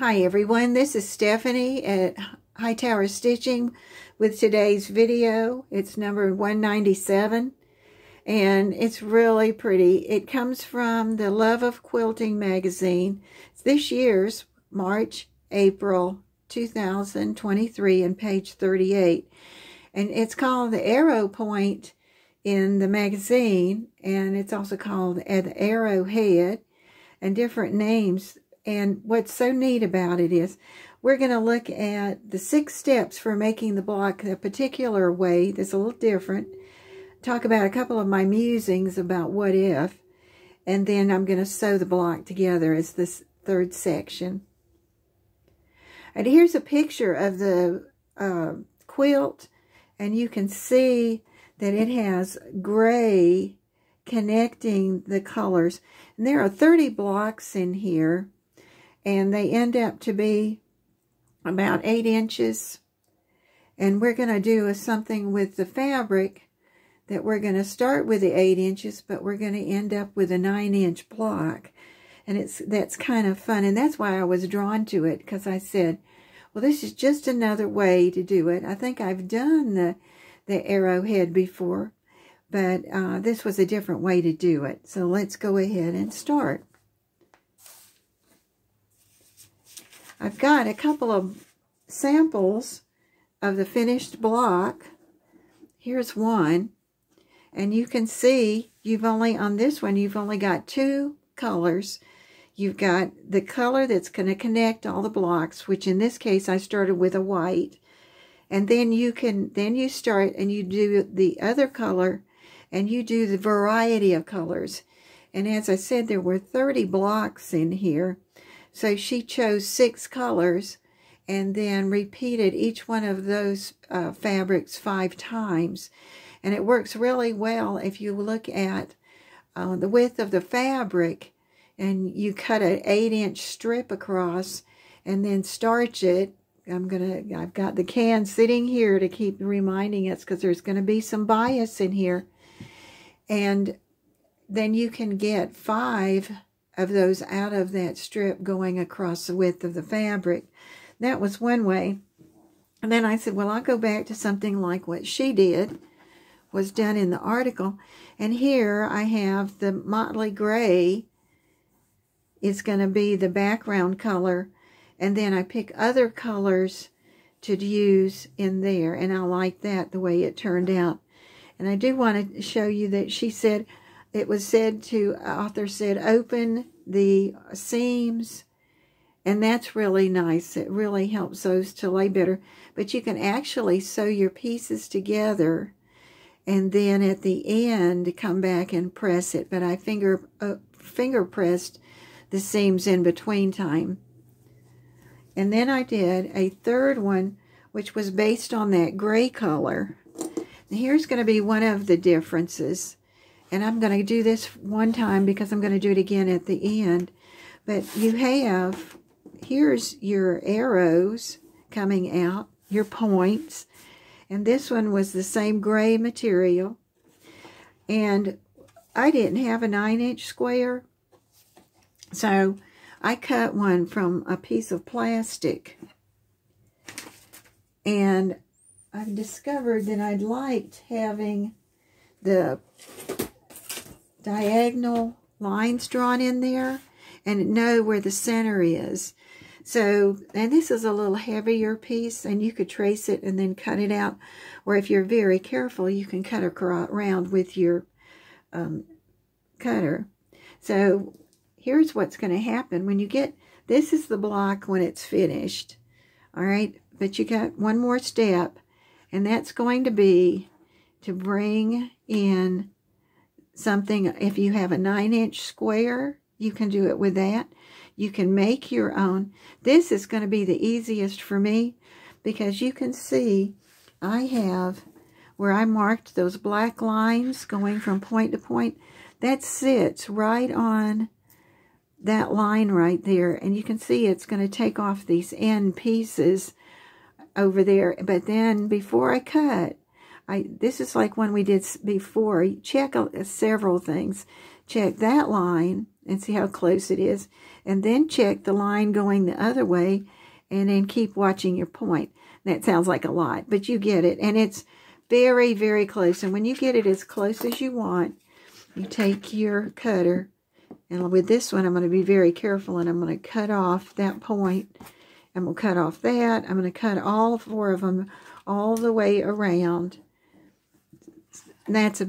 Hi everyone, this is Stephanie at Hightower Stitching with today's video. It's number 197 and it's really pretty. It comes from the Love of Quilting magazine. It's this year's March, April 2023 and page 38. And it's called the Arrow Point in the magazine, and it's also called the Arrowhead and different names. And what's so neat about it is we're going to look at the 6 steps for making the block a particular way that's a little different. Talk about a couple of my musings about what if. And then I'm going to sew the block together as this third section. And here's a picture of the quilt. And you can see that it has gray connecting the colors. And there are 30 blocks in here. And they end up to be about 8 inches. And we're going to do something with the fabric that we're going to start with the 8 inches, but we're going to end up with a 9-inch block. And that's kind of fun. And that's why I was drawn to it, because I said, well, this is just another way to do it. I think I've done the arrowhead before, but this was a different way to do it. So let's go ahead and start. I've got a couple of samples of the finished block. Here's one. And you can see on this one, you've only got 2 colors. You've got the color that's going to connect all the blocks, which in this case I started with a white. And then you start and you do the other color and you do the variety of colors. And as I said, there were 30 blocks in here. So she chose 6 colors and then repeated each one of those fabrics 5 times. And it works really well if you look at the width of the fabric and you cut an 8-inch strip across and then starch it. I've got the can sitting here to keep reminding us, because there's going to be some bias in here. And then you can get 5 of those out of that strip going across the width of the fabric. That was one way. And then I said, well, I'll go back to something like what she did, was done in the article. And here I have the motley gray. It's going to be the background color. And then I pick other colors to use in there. And I like that, the way it turned out. And I do want to show you that she said, it was said to, author said, open the seams. And that's really nice. It really helps those to lay better. But you can actually sew your pieces together. And then at the end, come back and press it. But I finger pressed the seams in between time. And then I did a third one, which was based on that gray color. And here's going to be one of the differences. And I'm going to do this one time because I'm going to do it again at the end. But you have, here's your arrows coming out, your points. And this one was the same gray material. And I didn't have a 9-inch square. So I cut one from a piece of plastic. And I've discovered that I liked having the diagonal lines drawn in there and know where the center is. So, and this is a little heavier piece, and you could trace it and then cut it out. Or if you're very careful, you can cut around with your cutter. So here's what's going to happen when you get, this is the block when it's finished. All right, but you got one more step, and that's going to be to bring in something. If you have a 9-inch square, you can do it with that. You can make your own. This is going to be the easiest for me, because you can see I have where I marked those black lines going from point to point. That sits right on that line right there, and you can see it's going to take off these end pieces over there. But then before I cut, this is like when we did before. Check several things. Check that line and see how close it is. And then check the line going the other way, and then keep watching your point. That sounds like a lot, but you get it. And it's very, very close. And when you get it as close as you want, you take your cutter, and with this one, I'm going to be very careful, and I'm going to cut off that point. I'm going to cut off that. I'm going to cut all 4 of them all the way around. And that's a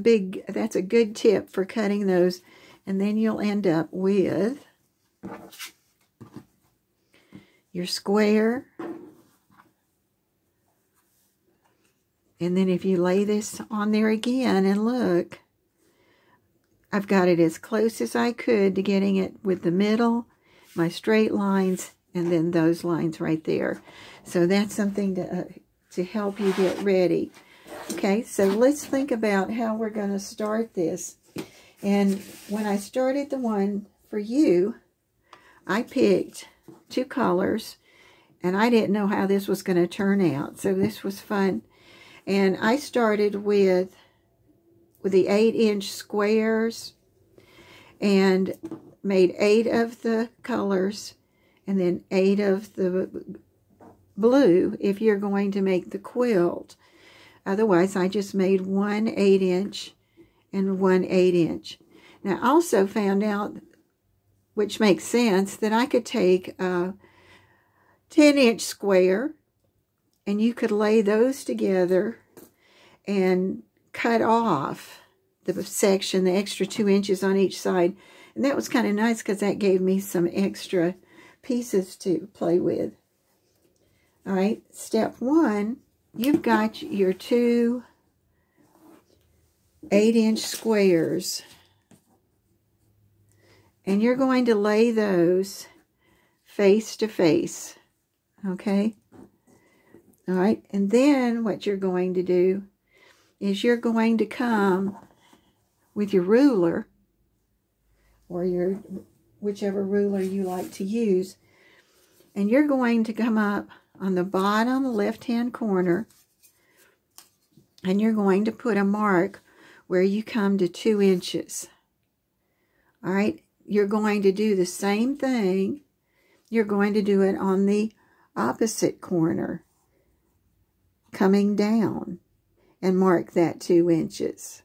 good tip for cutting those. And then you'll end up with your square. And then if you lay this on there again and look, I've got it as close as I could to getting it with the middle, my straight lines, and then those lines right there. So that's something to help you get ready. Okay, so let's think about how we're going to start this. And when I started the one for you, I picked 2 colors, and I didn't know how this was going to turn out. So this was fun. And I started with the 8-inch squares and made 8 of the colors, and then 8 of the blue if you're going to make the quilt. Otherwise, I just made 1 8-inch and 1 8-inch. Now, I also found out, which makes sense, that I could take a 10-inch square, and you could lay those together and cut off the section, the extra 2 inches on each side. And that was kind of nice because that gave me some extra pieces to play with. All right, step 1, you've got your 2 8-inch squares, and you're going to lay those face to face, okay? All right, and then what you're going to do is you're going to come with your ruler, or your whichever ruler you like to use, and you're going to come up on the bottom left-hand corner, and you're going to put a mark where you come to 2 inches. All right, you're going to do the same thing. You're going to do it on the opposite corner, coming down, and mark that 2 inches.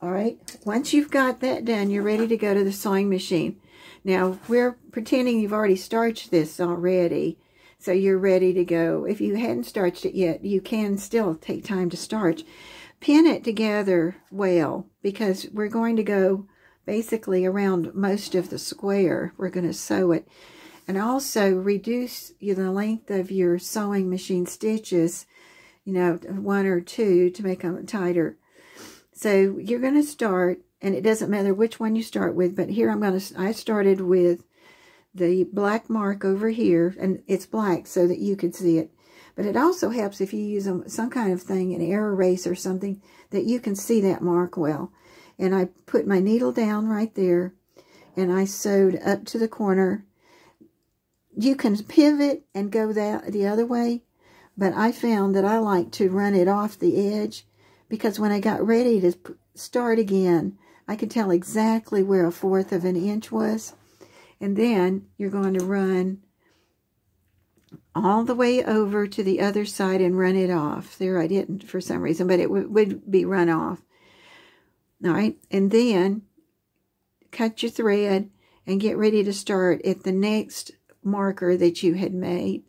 All right, once you've got that done, you're ready to go to the sewing machine. Now, we're pretending you've already starched this already, so you're ready to go. If you hadn't starched it yet, you can still take time to starch. Pin it together well, because we're going to go basically around most of the square. We're going to sew it. And also reduce the length of your sewing machine stitches, 1 or 2 to make them tighter. So you're going to start, and it doesn't matter which one you start with, but here I started with the black mark over here, and it's black so that you can see it. But it also helps if you use some kind of thing, an air erase or something, that you can see that mark well. And I put my needle down right there, and I sewed up to the corner. You can pivot and go the other way, but I found that I like to run it off the edge, because when I got ready to start again, I could tell exactly where 1/4 of an inch was. And then you're going to run all the way over to the other side and run it off. There I didn't for some reason, but it would be run off. All right, and then cut your thread and get ready to start at the next marker that you had made,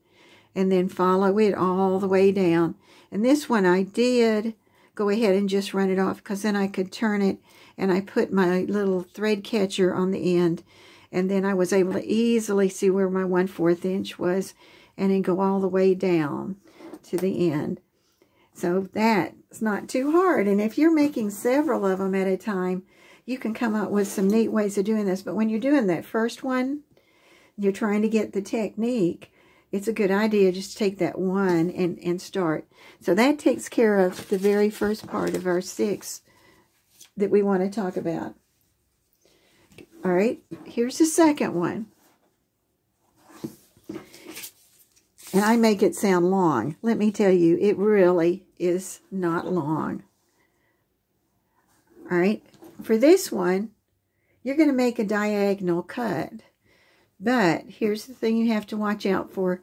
and then follow it all the way down. And this one I did go ahead and just run it off, because then I could turn it, and I put my little thread catcher on the end, and then I was able to easily see where my 1/4 inch was, and then go all the way down to the end. So that's not too hard. And if you're making several of them at a time, you can come up with some neat ways of doing this. But when you're doing that first one, you're trying to get the technique, it's a good idea just to take that one and start. So that takes care of the very first part of our 6 that we want to talk about. All right, here's the second one. And I make it sound long. Let me tell you, it really is not long. All right, for this one, you're going to make a diagonal cut. But here's the thing you have to watch out for.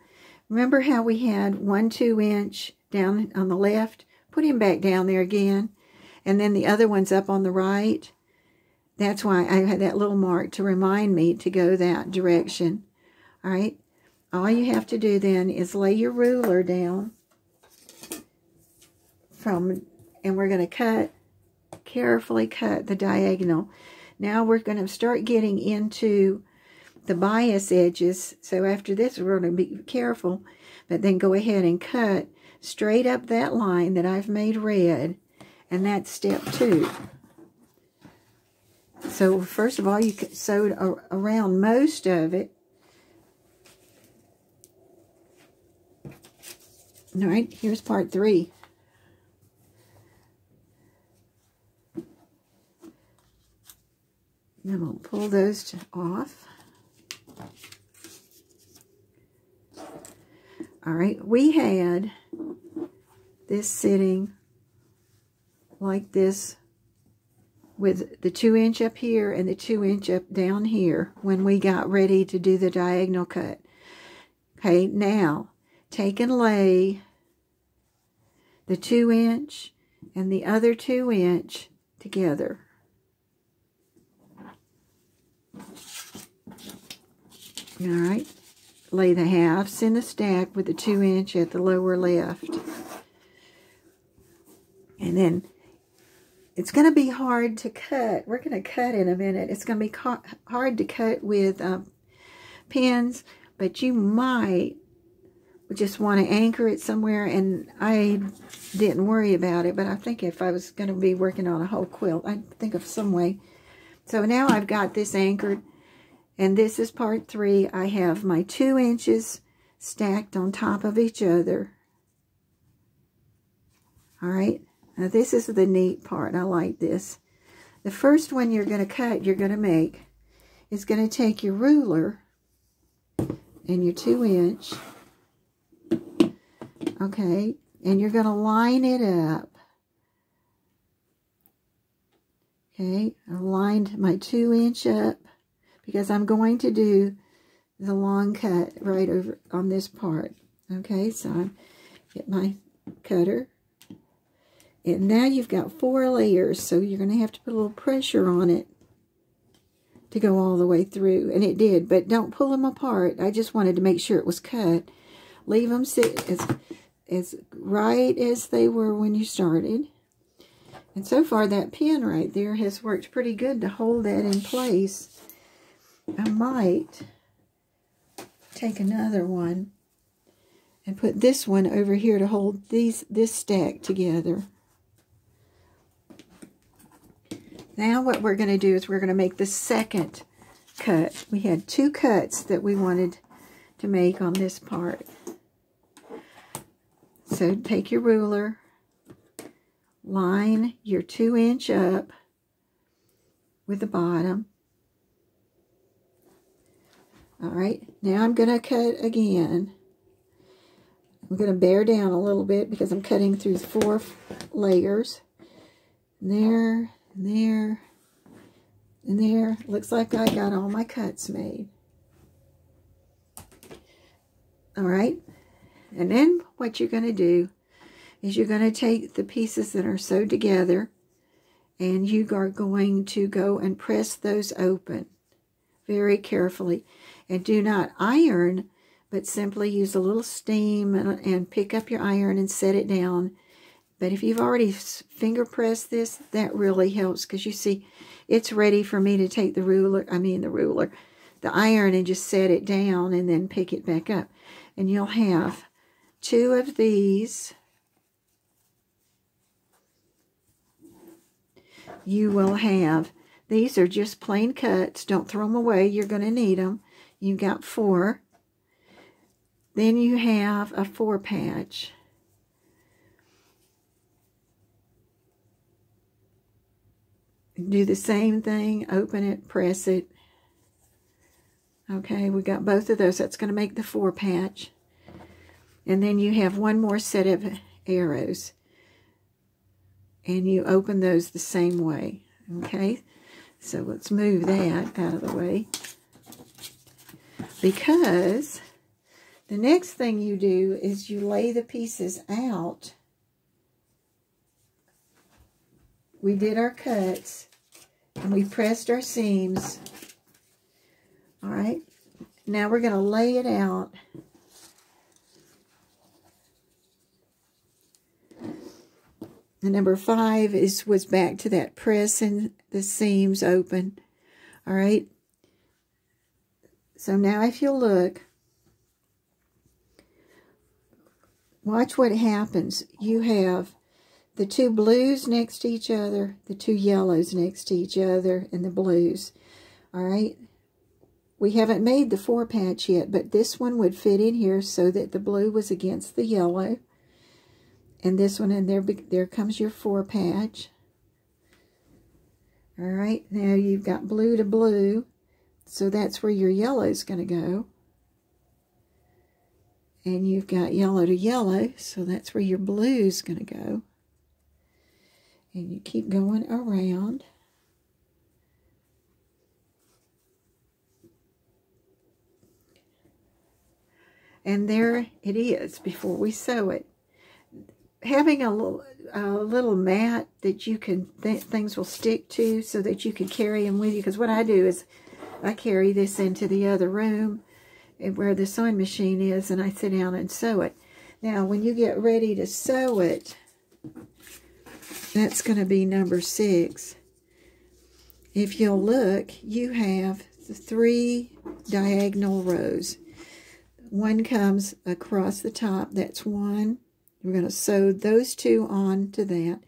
Remember how we had 1 2-inch down on the left? Put him back down there again. And then the other one's up on the right. That's why I had that little mark to remind me to go that direction. All right. All you have to do then is lay your ruler down and we're going to carefully cut the diagonal. Now we're going to start getting into the bias edges. So after this, we're going to be careful, but then go ahead and cut straight up that line that I've made red, and that's step 2. So first of all, you sewed around most of it. All right, here's part 3. Then we'll pull those off. All right, we had this sitting like this with the 2-inch up here and the 2-inch up down here when we got ready to do the diagonal cut. Okay, now take and lay the 2-inch and the other 2-inch together. All right, lay the halves in the stack with the 2-inch at the lower left. And then it's going to be hard to cut. We're going to cut in a minute. It's going to be hard to cut with pins, but you might just want to anchor it somewhere. And I didn't worry about it, but I think if I was going to be working on a whole quilt, I'd think of some way. So now I've got this anchored. And this is part 3. I have my 2 inches stacked on top of each other. All right. Now this is the neat part. I like this. The first one you're going to cut, you're going to make, is going to take your ruler and your 2-inch. Okay. And you're going to line it up. Okay. I lined my 2-inch up, because I'm going to do the long cut right over on this part. Okay, so I get my cutter. And now you've got 4 layers, so you're going to have to put a little pressure on it to go all the way through. And it did, but don't pull them apart. I just wanted to make sure it was cut. Leave them sit as right as they were when you started. And so far, that pin right there has worked pretty good to hold that in place. I might take another one and put this one over here to hold this stack together. Now what we're going to do is we're going to make the second cut. We had 2 cuts that we wanted to make on this part. So take your ruler, line your 2-inch up with the bottom. All right, now I'm going to cut again. I'm going to bear down a little bit because I'm cutting through 4 layers. There, and there, and there. Looks like I got all my cuts made. All right, and then what you're going to do is you're going to take the pieces that are sewed together and you are going to go and press those open very carefully. And do not iron, but simply use a little steam and pick up your iron and set it down. But if you've already finger pressed this, that really helps, because you see, it's ready for me to take the iron and just set it down and then pick it back up. And you'll have 2 of these. You will have, these are just plain cuts. Don't throw them away. You're going to need them. You got 4. Then you have a 4 patch. Do the same thing. Open it, press it. Okay, we got both of those. That's going to make the 4 patch. And then you have 1 more set of arrows. And you open those the same way. Okay, So let's move that out of the way. Because the next thing you do is you lay the pieces out. We did our cuts and we pressed our seams. All right, now we're going to lay it out. The number 5 was back to that pressing the seams open. All right. So now if you look, watch what happens. You have the 2 blues next to each other, the 2 yellows next to each other, and the blues. All right. We haven't made the 4 patch yet, but this one would fit in here so that the blue was against the yellow. And this one, and there comes your 4 patch. All right, now you've got blue to blue, so that's where your yellow is going to go. And you've got yellow to yellow, so that's where your blue is going to go. And you keep going around. And there it is before we sew it. Having a little mat that you can, things will stick to so that you can carry them with you. Because what I do is I carry this into the other room where the sewing machine is, and I sit down and sew it. Now, when you get ready to sew it, that's going to be number 6. If you'll look, you have the 3 diagonal rows. One comes across the top, that's 1. We're going to sew those 2 on to that.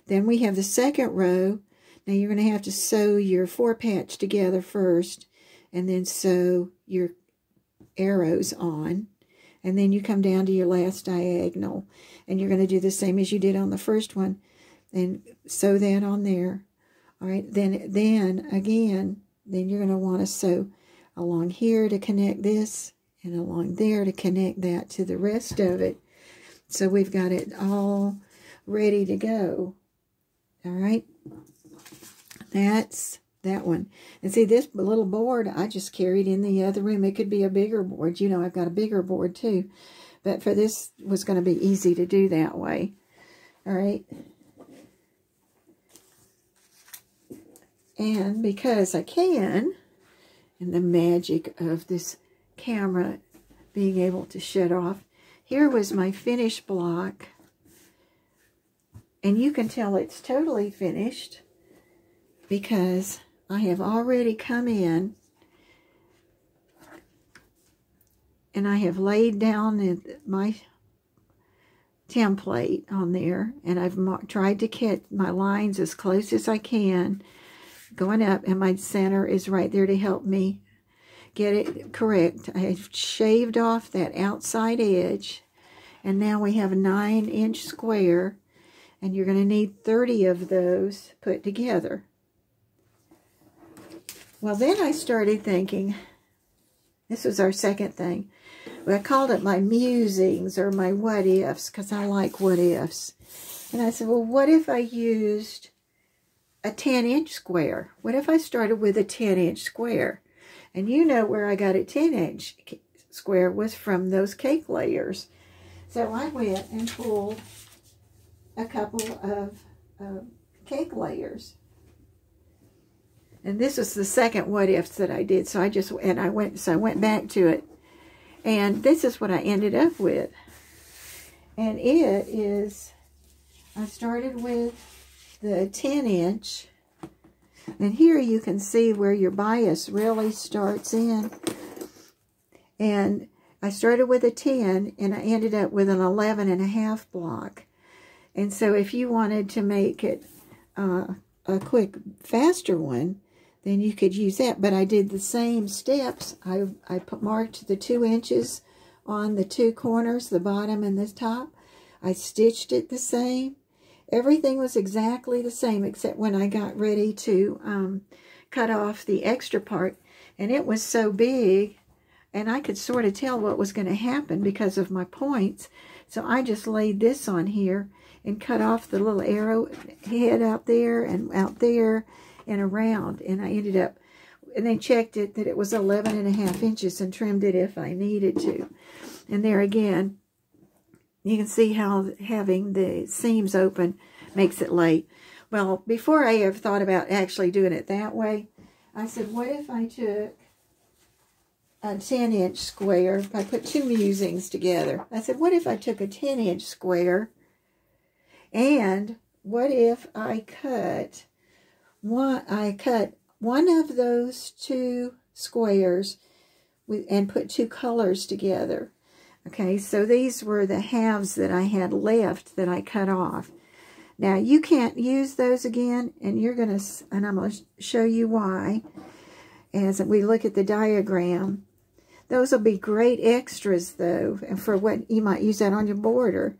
Then we have the second row. Now you're going to have to sew your 4 patch together first, and then sew your arrows on. And then you come down to your last diagonal. And you're going to do the same as you did on the first one, and sew that on there. All right, then again, you're going to want to sew along here to connect this, and along there to connect that to the rest of it. So we've got it all ready to go. All right. That's that one. And see, this little board I just carried in the other room. It could be a bigger board. You know, I've got a bigger board too. But for this was going to be easy to do that way. All right. And because I can, and the magic of this camera being able to shut off, here was my finished block, and you can tell it's totally finished because I have already come in and I have laid down my template on there, and I've tried to get my lines as close as I can going up, and my center is right there to help me get it correct. I have shaved off that outside edge, and now we have a 9-inch square, and you're going to need 30 of those put together. Well, then I started thinking, this was our second thing. I called it my musings or my what ifs, because I like what ifs. And I said, well, what if I used a 10-inch square? What if I started with a 10-inch square? And you know where I got a 10-inch square was from those cake layers. So I went and pulled a couple of cake layers. And this is the second what ifs that I did. So I went back to it. And this is what I ended up with. And it is, I started with the 10-inch. And here you can see where your bias really starts in. And I started with a 10, and I ended up with an 11.5 block. And so if you wanted to make it a quick, faster one, then you could use that. But I did the same steps. I marked the 2 inches on the 2 corners, the bottom and the top. I stitched it the same. Everything was exactly the same except when I got ready to cut off the extra part. And it was so big, and I could sort of tell what was going to happen because of my points. So I just laid this on here and cut off the little arrow head out there and out there. and around. And I ended up, and they checked it that it was 11.5 inches and trimmed it if I needed to. And there again, you can see how having the seams open makes it late. Well, before I ever thought about actually doing it that way, I said, what if I took a 10-inch square? If I put two musings together, I said, what if I took a 10-inch square, and what if I cut one of those two squares and put two colors together. Okay, so these were the halves that I had left that I cut off. Now, you can't use those again, and I'm going to show you why as we look at the diagram. Those will be great extras, though, and for what you might use that on your border.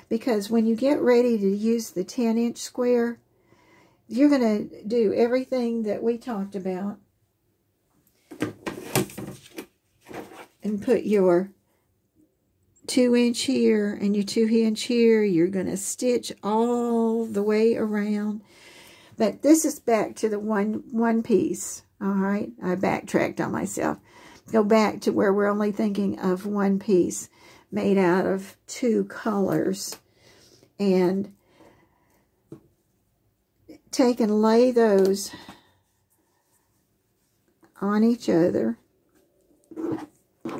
Because when you get ready to use the 10-inch square, you're going to do everything that we talked about and put your 2-inch here and your 2-inch here. You're going to stitch all the way around. But this is back to the one piece. All right, I backtracked on myself. Go back to where we're only thinking of one piece made out of two colors. And take and lay those on each other.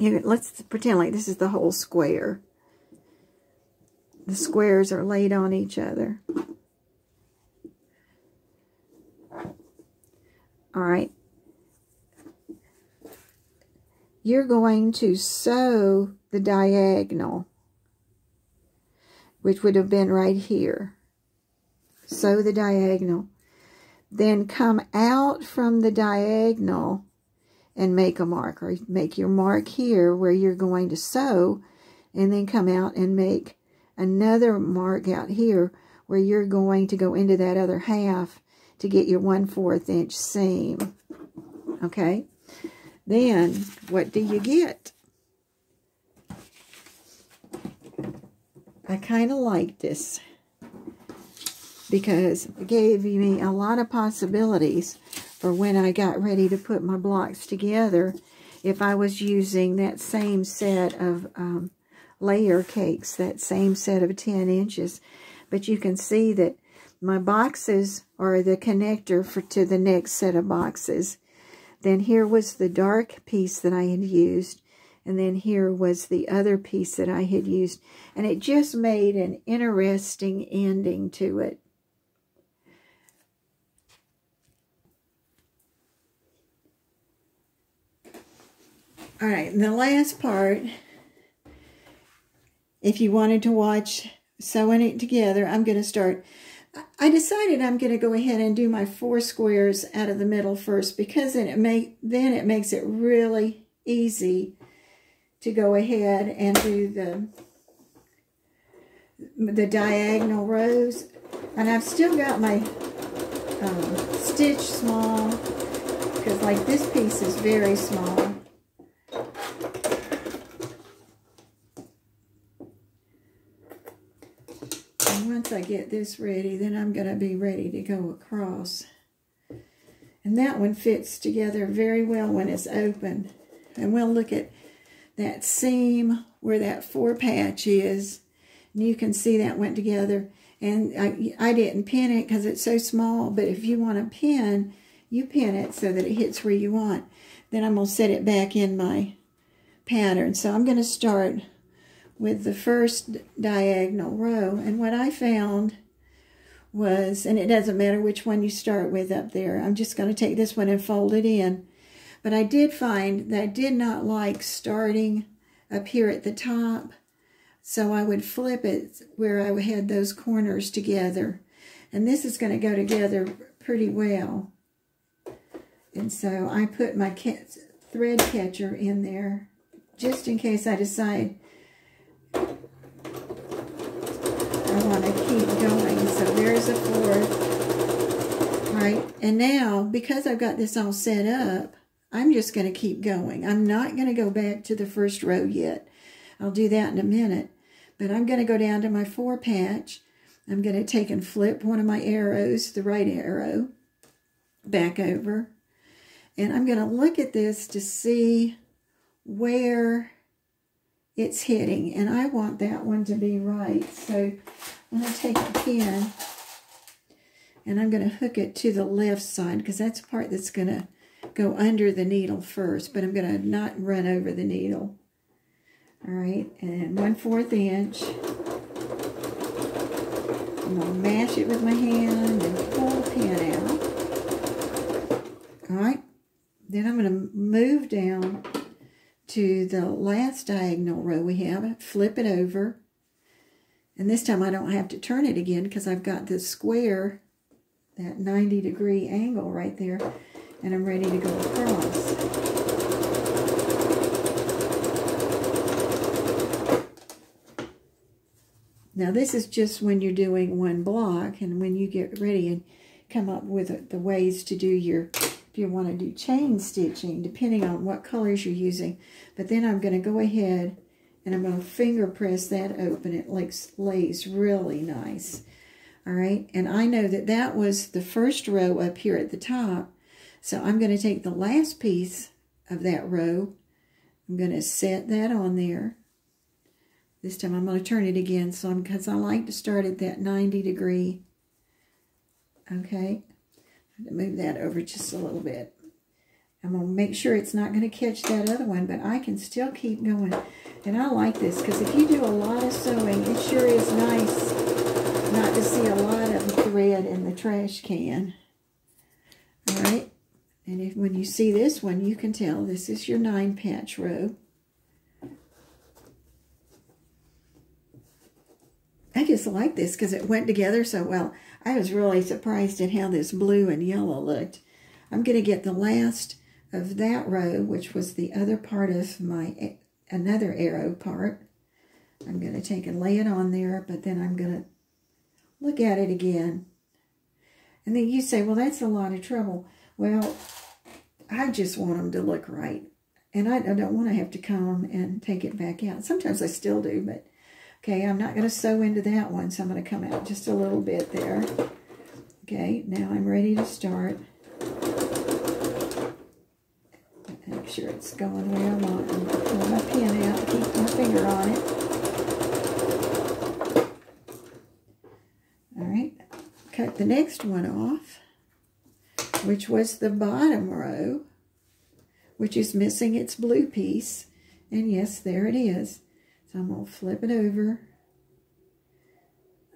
Let's pretend like this is the whole square. The squares are laid on each other. All right. You're going to sew the diagonal, which would have been right here. Sew the diagonal. Then come out from the diagonal and make a mark, or make your mark here where you're going to sew, and then come out and make another mark out here where you're going to go into that other half to get your 1/4 inch seam. Okay? Then, what do you get? I kind of like this because it gave me a lot of possibilities for when I got ready to put my blocks together, if I was using that same set of layer cakes, that same set of 10 inches. But you can see that my boxes are the connector to the next set of boxes. Then here was the dark piece that I had used, and then here was the other piece that I had used. And it just made an interesting ending to it. All right, and the last part, if you wanted to watch sewing it together, I'm going to start. I decided I'm going to go ahead and do my 4 squares out of the middle first, because then it makes it really easy to go ahead and do the diagonal rows. And I've still got my stitch small, because like this piece is very small. Once I get this ready, then I'm going to be ready to go across. And that one fits together very well when it's open. And we'll look at that seam where that 4 patch is. And you can see that went together. And I didn't pin it because it's so small. But if you want to pin, you pin it so that it hits where you want. Then I'm going to set it back in my pattern. So I'm going to start with the first diagonal row. And what I found was, and it doesn't matter which one you start with up there, I'm just going to take this one and fold it in. But I did find that I did not like starting up here at the top, so I would flip it where I had those corners together. And this is going to go together pretty well. And so I put my thread catcher in there just in case I decide I want to keep going. So there's a 4th, right? And now, because I've got this all set up, I'm just going to keep going. I'm not going to go back to the first row yet. I'll do that in a minute. But I'm going to go down to my 4 patch. I'm going to take and flip one of my arrows, the right arrow, back over. And I'm going to look at this to see where it's hitting. And I want that one to be right. So I'm going to take the pin and I'm going to hook it to the left side because that's the part that's going to go under the needle first. But I'm going to not run over the needle. All right, and 1/4 inch. I'm going to mash it with my hand and pull the pin out. All right, then I'm going to move down to the last diagonal row we have, flip it over. And this time I don't have to turn it again because I've got this square, that 90-degree angle right there, and I'm ready to go across. Now this is just when you're doing one block, and when you get ready and come up with the ways to do your, if you want to do chain stitching, depending on what colors you're using. But then I'm going to go ahead and I'm going to finger press that open. It lays really nice. All right, and I know that that was the first row up here at the top. So I'm going to take the last piece of that row. I'm going to set that on there. This time I'm going to turn it again, because I like to start at that 90-degree. Okay, I'm going to move that over just a little bit. I'm going to make sure it's not going to catch that other one, but I can still keep going. And I like this, because if you do a lot of sewing, it sure is nice not to see a lot of thread in the trash can. All right, and when you see this one, you can tell this is your 9-patch row. I just like this because it went together so well. I was really surprised at how this blue and yellow looked. I'm going to get the last of that row, which was the other part of my another arrow part. I'm going to take and lay it on there, but then I'm going to look at it again. And then you say, well, that's a lot of trouble. Well, I just want them to look right. And I don't want to have to come and take it back out. Sometimes I still do, but okay, I'm not going to sew into that one, so I'm going to come out just a little bit there. Okay, now I'm ready to start. Make sure it's going where I want. I'm going to pull my pin out, keep my finger on it. All right, cut the next one off, which was the bottom row, which is missing its blue piece. And yes, there it is. So I'm going to flip it over.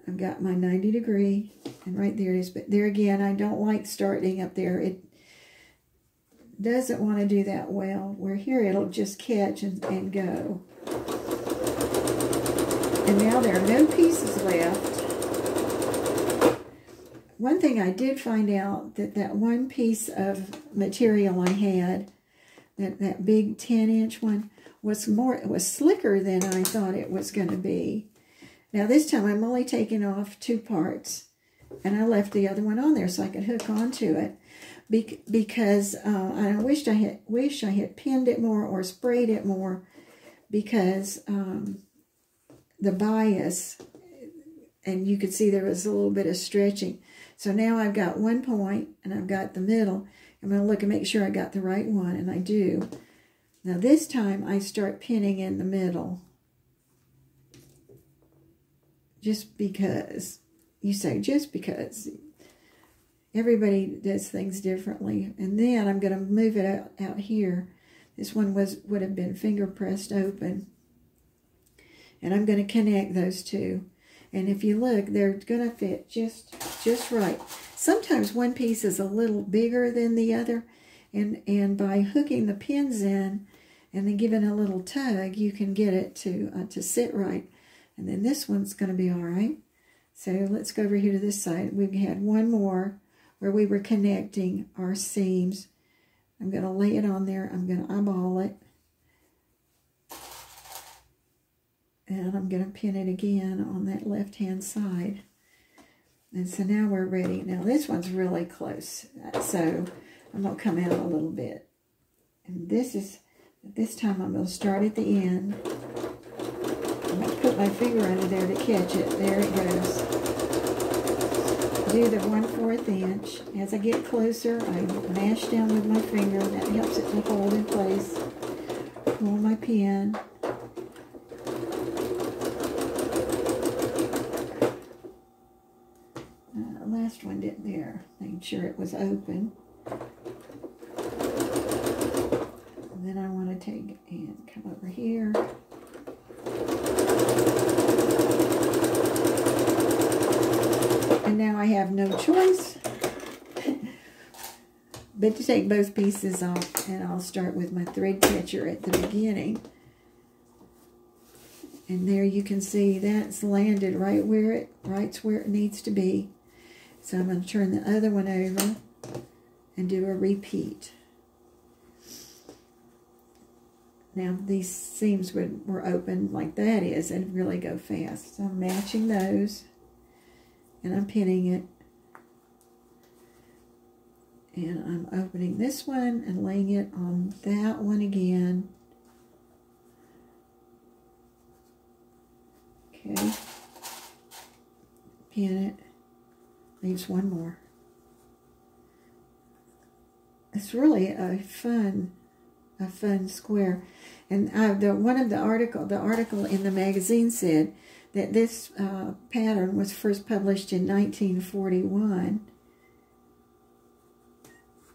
I've got my 90-degree, and right there it is. But there again, I don't like starting up there. It doesn't want to do that well. Where here it'll just catch and go. And now there are no pieces left. One thing I did find out, that one piece of material I had, that big 10-inch one, it was slicker than I thought it was going to be. Now this time I'm only taking off 2 parts, and I left the other one on there so I could hook onto it, because I wish I had pinned it more or sprayed it more, because the bias, and you could see there was a little bit of stretching. So now I've got 1 point and I've got the middle. I'm going to look and make sure I got the right one, and I do. Now this time I start pinning in the middle. Just because. You say just because. Everybody does things differently. And then I'm going to move it out here. This one would have been finger pressed open. And I'm going to connect those two. And if you look, they're going to fit just right. Sometimes one piece is a little bigger than the other. And by hooking the pins in and then giving a little tug, you can get it to sit right. And then this one's going to be all right. So let's go over here to this side. We had one more where we were connecting our seams. I'm going to lay it on there. I'm going to eyeball it. And I'm going to pin it again on that left-hand side. And so now we're ready. Now this one's really close. So I'm going to come out a little bit. And this time I'm going to start at the end. I'm going to put my finger under there to catch it. There it goes. do the 1/4 inch. As I get closer, I mash down with my finger. That helps it to hold in place. Pull my pin. The last one didn't there. Making sure it was open. And then I want to take and come over here. And now I have no choice but to take both pieces off, and I'll start with my thread catcher at the beginning. And there you can see that's landed right where it needs to be. So I'm going to turn the other one over and do a repeat. Now these seams were open like that is and really go fast. So I'm matching those. And I'm pinning it. And I'm opening this one and laying it on that one again. Okay. Pin it. Leaves one more. It's really a fun square. And one of the article in the magazine said that this pattern was first published in 1941.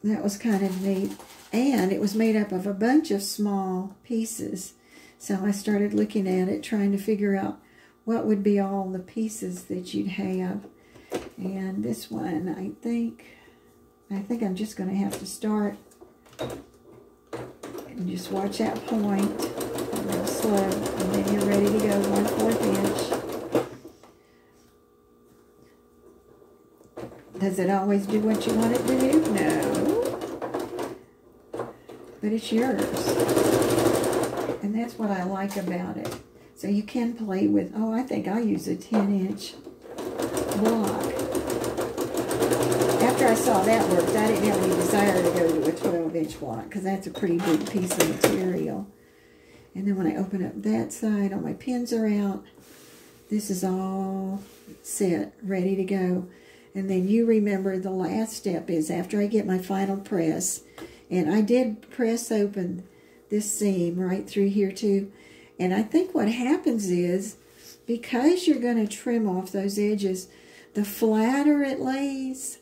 That was kind of neat. And it was made up of a bunch of small pieces. So I started looking at it, trying to figure out what would be all the pieces that you'd have. And this one, I think I'm just going to have to start and just watch that point. Real slow, and then you're ready to go 1/4 inch. Does it always do what you want it to do? No. But it's yours. And that's what I like about it. So you can play with, oh, I think I'll use a 10-inch block. After I saw that worked, I didn't have any desire to go to a 12-inch block because that's a pretty big piece of material. And then when I open up that side, all my pins are out. This is all set, ready to go. And then you remember the last step is after I get my final press, and I did press open this seam right through here too. And I think what happens is, because you're going to trim off those edges, the flatter it lays,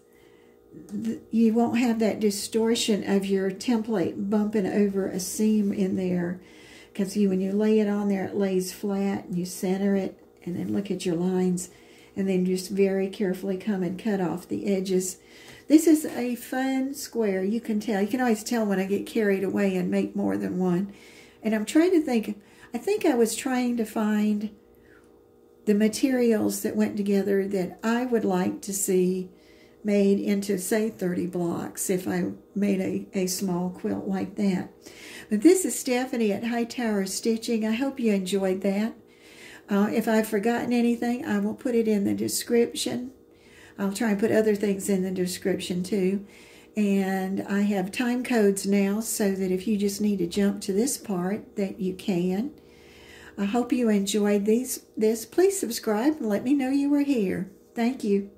you won't have that distortion of your template bumping over a seam in there. Because when you lay it on there, it lays flat, and you center it, and then look at your lines, and then just very carefully come and cut off the edges. This is a fun square. You can tell. You can always tell when I get carried away and make more than one. And I'm trying to think, I think I was trying to find the materials that went together that I would like to see made into, say, 30 blocks if I made a small quilt like that. But this is Stephanie at Hightower Stitching. I hope you enjoyed that. If I've forgotten anything, I will put it in the description. I'll try and put other things in the description too. And I have time codes now so that if you just need to jump to this part, that you can. I hope you enjoyed this. Please subscribe and let me know you were here. Thank you.